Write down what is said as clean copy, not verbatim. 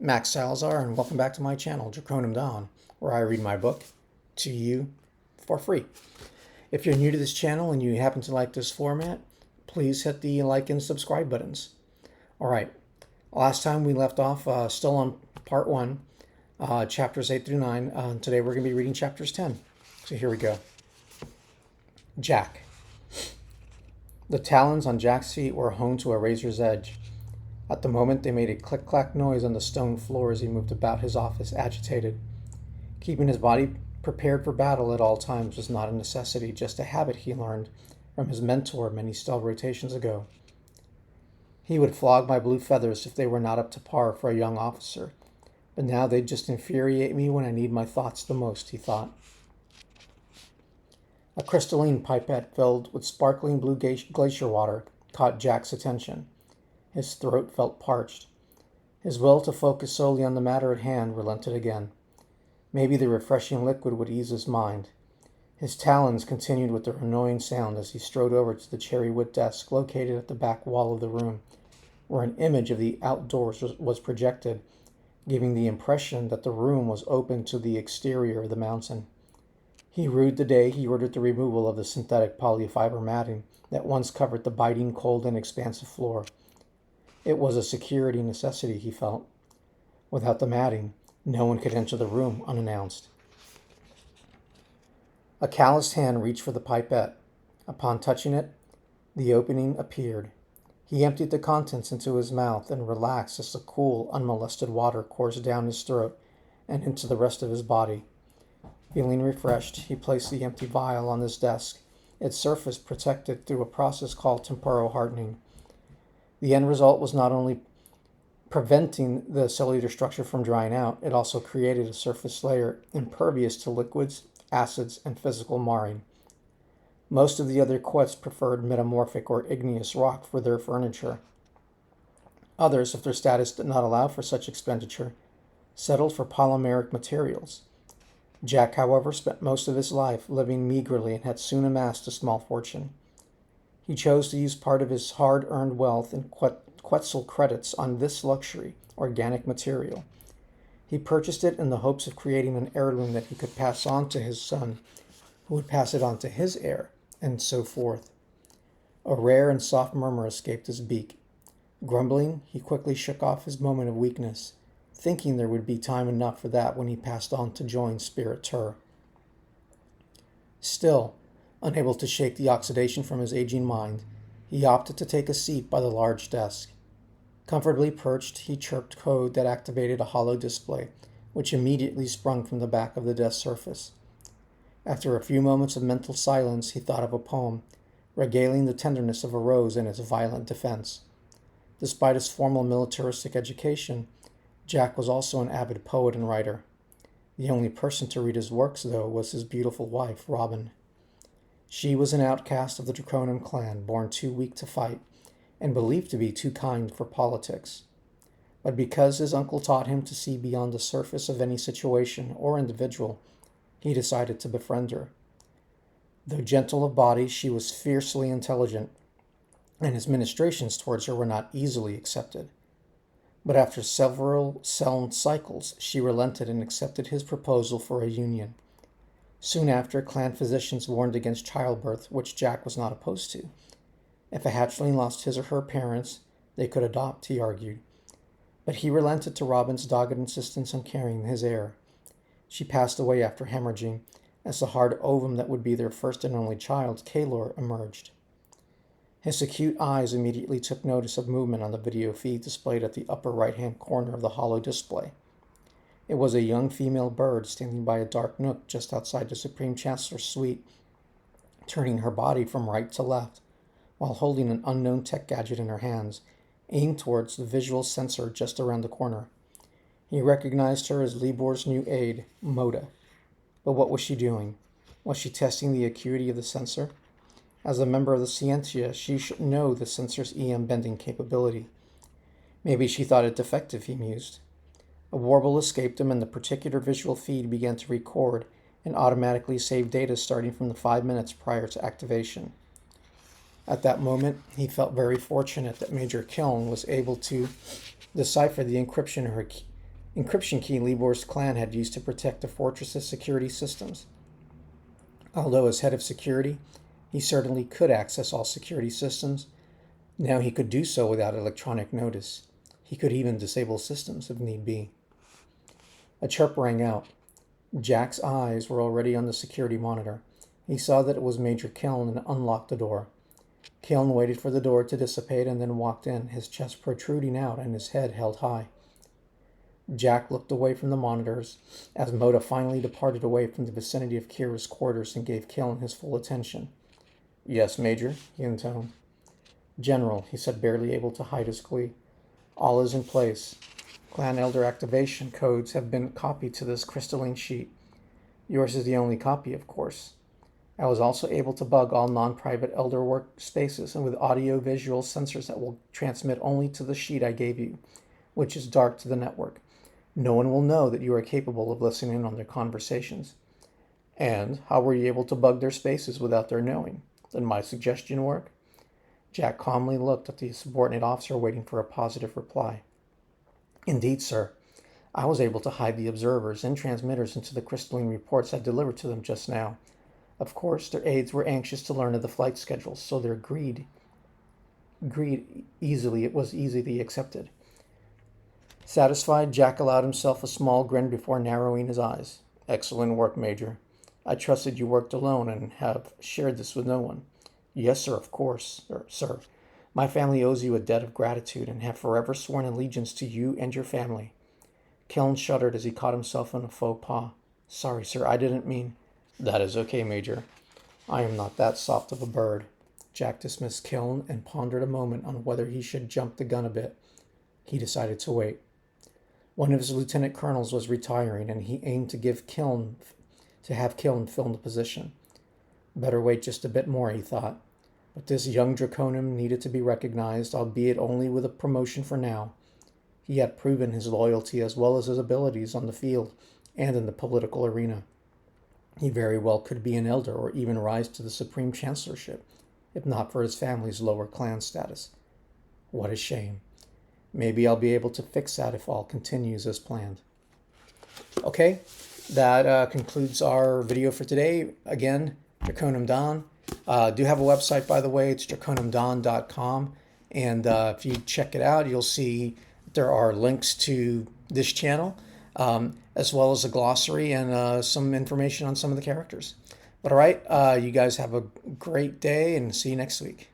Max Salazar, and welcome back to my channel, Draconum Dawn, where I read my book to you for free. If you're new to this channel and you happen to like this format, please hit the like and subscribe buttons. All right, last time we left off still on part 1, chapters 8 through 9. Today we're going to be reading chapters 10. So here we go. Jack. The talons on Jack's feet were honed to a razor's edge. At the moment, they made a click-clack noise on the stone floor as he moved about his office, agitated. Keeping his body prepared for battle at all times was not a necessity, just a habit he learned from his mentor many stellar rotations ago. He would flog my blue feathers if they were not up to par for a young officer, but now they'd just infuriate me when I need my thoughts the most, he thought. A crystalline pipette filled with sparkling blue glacier water caught Jack's attention. His throat felt parched. His will to focus solely on the matter at hand relented again. Maybe the refreshing liquid would ease his mind. His talons continued with their annoying sound as he strode over to the cherry wood desk located at the back wall of the room, where an image of the outdoors was projected, giving the impression that the room was open to the exterior of the mountain. He rued the day he ordered the removal of the synthetic polyfiber matting that once covered the biting cold and expansive floor. It was a security necessity, he felt. Without the matting, no one could enter the room unannounced. A calloused hand reached for the pipette. Upon touching it, the opening appeared. He emptied the contents into his mouth and relaxed as the cool, unmolested water coursed down his throat and into the rest of his body. Feeling refreshed, he placed the empty vial on his desk, its surface protected through a process called temporal hardening. The end result was not only preventing the cellular structure from drying out, it also created a surface layer impervious to liquids, acids, and physical marring. Most of the other quets preferred metamorphic or igneous rock for their furniture. Others, if their status did not allow for such expenditure, settled for polymeric materials. Jack, however, spent most of his life living meagerly and had soon amassed a small fortune. He chose to use part of his hard-earned wealth in Quetzal credits on this luxury, organic material. He purchased it in the hopes of creating an heirloom that he could pass on to his son, who would pass it on to his heir, and so forth. A rare and soft murmur escaped his beak. Grumbling, he quickly shook off his moment of weakness, thinking there would be time enough for that when he passed on to join Spirit Tur. Still, unable to shake the oxidation from his aging mind, he opted to take a seat by the large desk. Comfortably perched, he chirped code that activated a hollow display, which immediately sprung from the back of the desk surface. After a few moments of mental silence, he thought of a poem, regaling the tenderness of a rose in its violent defense. Despite his formal militaristic education, Jack was also an avid poet and writer. The only person to read his works, though, was his beautiful wife, Robin. She was an outcast of the Draconum clan, born too weak to fight, and believed to be too kind for politics. But because his uncle taught him to see beyond the surface of any situation or individual, he decided to befriend her. Though gentle of body, she was fiercely intelligent, and his ministrations towards her were not easily accepted. But after several sound cycles, she relented and accepted his proposal for a union. Soon after, clan physicians warned against childbirth, which Jack was not opposed to. If a hatchling lost his or her parents, they could adopt, he argued. But he relented to Robin's dogged insistence on carrying his heir. She passed away after hemorrhaging, as the hard ovum that would be their first and only child, Kalor, emerged. His acute eyes immediately took notice of movement on the video feed displayed at the upper right-hand corner of the hollow display. It was a young female bird standing by a dark nook just outside the Supreme Chancellor's suite, turning her body from right to left, while holding an unknown tech gadget in her hands, aimed towards the visual sensor just around the corner. He recognized her as Libor's new aide, Moda. But what was she doing? Was she testing the acuity of the sensor? As a member of the Scientia, she should know the sensor's EM bending capability. Maybe she thought it defective, he mused. A warble escaped him, and the particular visual feed began to record and automatically save data starting from the 5 minutes prior to activation. At that moment, he felt very fortunate that Major Kiln was able to decipher the encryption encryption key Libor's clan had used to protect the fortress's security systems. Although as head of security, he certainly could access all security systems. Now he could do so without electronic notice. He could even disable systems if need be. A chirp rang out. Jack's eyes were already on the security monitor. He saw that it was Major Kiln and unlocked the door. Kiln waited for the door to dissipate and then walked in, his chest protruding out and his head held high. Jack looked away from the monitors as Moda finally departed away from the vicinity of Kira's quarters and gave Kiln his full attention. "Yes, Major," he intoned. "General," he said, barely able to hide his glee. "All is in place. Clan Elder activation codes have been copied to this crystalline sheet. Yours is the only copy, of course. I was also able to bug all non-private Elder workspaces and with audio-visual sensors that will transmit only to the sheet I gave you, which is dark to the network. No one will know that you are capable of listening on their conversations." "And how were you able to bug their spaces without their knowing? Did my suggestion work?" Jack calmly looked at the subordinate officer, waiting for a positive reply. "Indeed, sir. I was able to hide the observers and transmitters into the crystalline reports I delivered to them just now. Of course, their aides were anxious to learn of the flight schedules, so their greed was easily accepted." Satisfied, Jack allowed himself a small grin before narrowing his eyes. "Excellent work, Major. I trusted you worked alone and have shared this with no one." "Yes, sir, of course, sir. My family owes you a debt of gratitude and have forever sworn allegiance to you and your family." Kiln shuddered as he caught himself in a faux pas. "Sorry, sir, I didn't mean—" "That is okay, Major. I am not that soft of a bird." Jack dismissed Kiln and pondered a moment on whether he should jump the gun a bit. He decided to wait. One of his lieutenant colonels was retiring, and he aimed to have Kiln fill the position. Better wait just a bit more, he thought. But this young Draconum needed to be recognized, albeit only with a promotion for now. He had proven his loyalty as well as his abilities on the field and in the political arena. He very well could be an elder or even rise to the Supreme Chancellorship, if not for his family's lower clan status. What a shame. Maybe I'll be able to fix that if all continues as planned. Okay, that concludes our video for today. Again, Draconum Don. Do have a website, by the way. It's draconumdon.com. And if you check it out, you'll see there are links to this channel, as well as a glossary and some information on some of the characters. But all right, you guys have a great day and see you next week.